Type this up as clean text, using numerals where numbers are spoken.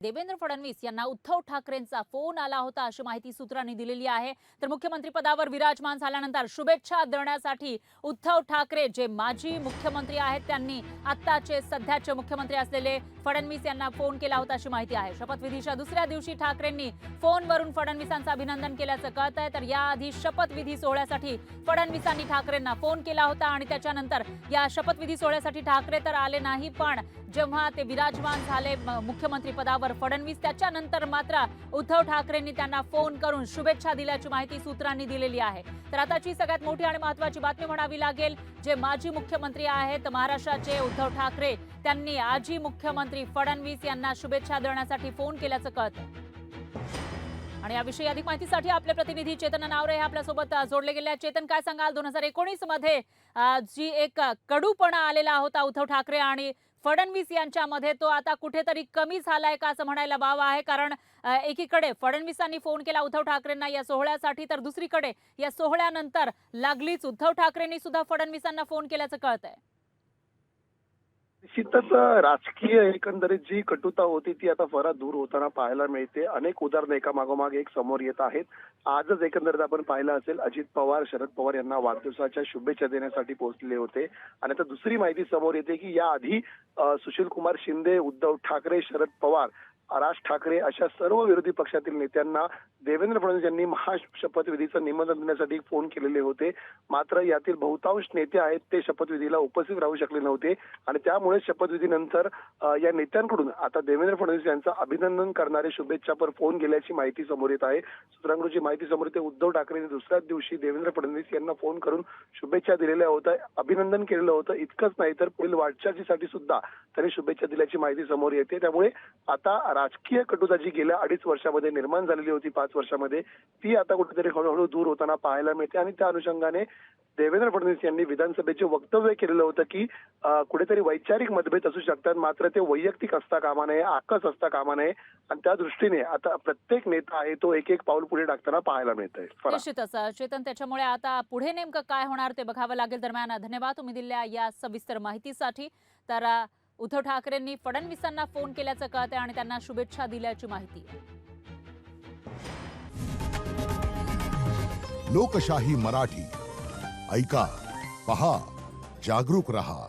देवेंद्र फडणवीस यांना उद्धव ठाकरेंचा फोन आला होता अशी माहिती सूत्रांनी दिलेली आहे। तर मुख्यमंत्री पदावर विराजमान झाल्यानंतर शुभेच्छा देण्यासाठी उद्धव ठाकरे जे माजी मुख्यमंत्री आहेत त्यांनी आत्ताचे सध्याचे मुख्यमंत्री असलेले फडणवीस यांना फोन केला होता अशी माहिती आहे। शपथविधीच्या दुसऱ्या दिवशी ठाकरेंनी फोनवरून फडणवीसांचं अभिनंदन केल्याचं कळतंय। तर याआधी शपथविधी सोहळ्यासाठी फडणवीसांनी ठाकरेंना फोन केला होता आणि त्याच्यानंतर या शपथविधी सोहळ्यासाठी ठाकरे तर आले नाही, पण जेव्हा ते विराजमान झाले मुख्यमंत्री पदावर फडणवीस त्याच्यानंतर मात्र उद्धव ठाकरेंनी त्यांना फोन करून शुभेच्छा दिल्याची माहिती सूत्रांनी दिलेली आहे। तर आताची सगळ्यात मोठी आणि महत्त्वाची बातमी म्हणावी लागेल, जे माजी मुख्यमंत्री आहेत महाराष्ट्राचे उद्धव ठाकरे त्यांनी आजी मुख्यमंत्री फडणवीस यांना शुभेच्छा देण्यासाठी फोन केल्याचं कळतंय। आणि याविषयी अधिक माहितीसाठी आपले प्रतिनिधी चेतन नावरे हे आपल्यासोबत जोडले गेले आहेत। चेतन, काय सांगाल 2019 मध्ये जी एक कडूपणा आलेला होता उद्धव ठाकरे आणि फडणवीस यांच्यामध्ये, तो आता कुठेतरी कमी झालाय का असं म्हणायला वाव आहे? कारण एकीकडे फडणवीसांनी फोन केला उद्धव ठाकरेंना या सोहळ्यासाठी, तर दुसरीकडे या सोहळ्यानंतर लागलीच उद्धव ठाकरेंनी सुद्धा फडणवीसांना फोन केल्याचं कळतंय। निश्चितच राजकीय एकंदरीत जी कटुता होती ती आता फार दूर होताना पाहायला मिळते। अनेक उदाहरणं एकामागोमाग एक समोर येत आहेत। आजच एकंदरीत आपण पाहिलं असेल, अजित पवार शरद पवार यांना वाढदिवसाच्या शुभेच्छा देण्यासाठी पोहोचले होते। आणि आता दुसरी माहिती समोर येते की याआधी सुशीलकुमार शिंदे, उद्धव ठाकरे, शरद पवार, राज ठाकरे अशा सर्व विरोधी पक्षातील नेत्यांना देवेंद्र फडणवीस यांनी महाशपथविधीचं निमंत्रण देण्यासाठी फोन केलेले होते। मात्र यातील बहुतांश नेते आहेत ते शपथविधीला उपस्थित राहू शकले नव्हते आणि त्यामुळे शपथविधीनंतर या नेत्यांकडून आता देवेंद्र फडणवीस यांचं अभिनंदन करणारे शुभेच्छापर फोन गेल्याची माहिती समोर येत आहे। सूत्रांकडून जी माहिती समोर येते, उद्धव ठाकरेंनी दुसऱ्याच दिवशी देवेंद्र फडणवीस यांना फोन करून शुभेच्छा दिलेल्या होत्या, अभिनंदन केलेलं होतं। इतकंच नाही तर पुढील वाटचालीसाठी सुद्धा त्यांनी शुभेच्छा दिल्याची माहिती समोर येते। त्यामुळे आता राजकीय कटुता जी गेल्या 2.5 वर्षामध्ये निर्माण झालेली होती, 5 वर्षामध्ये, ती आता कुठेतरी हळूहळू दूर होताना पाहायला मिळते। आणि त्या अनुषंगाने देवेंद्र फडणवीस यांनी विधानसभेचे वक्तव्य केलेलं होतं की कुठेतरी वैचारिक मतभेद असू शकतात, मात्र ते वैयक्तिक असता कामा नये, आकस असता कामा नये। आणि त्या दृष्टीने आता प्रत्येक नेता आहे तो एक एक पाऊल पुढे टाकताना पाहायला मिळतंय। निश्चितच चेतन, त्याच्यामुळे आता पुढे नेमकं काय होणार ते बघावं लागेल। दरम्यान धन्यवाद तुम्ही दिलेल्या या सविस्तर माहितीसाठी। तर उद्धव ठाकरेंनी फडणवीसांना फोन केल्याचं कळतंय आणि त्यांना शुभेच्छा दिल्याची माहिती आहे। लोकशाही मराठी ऐका, पहा, जागरूक रहा।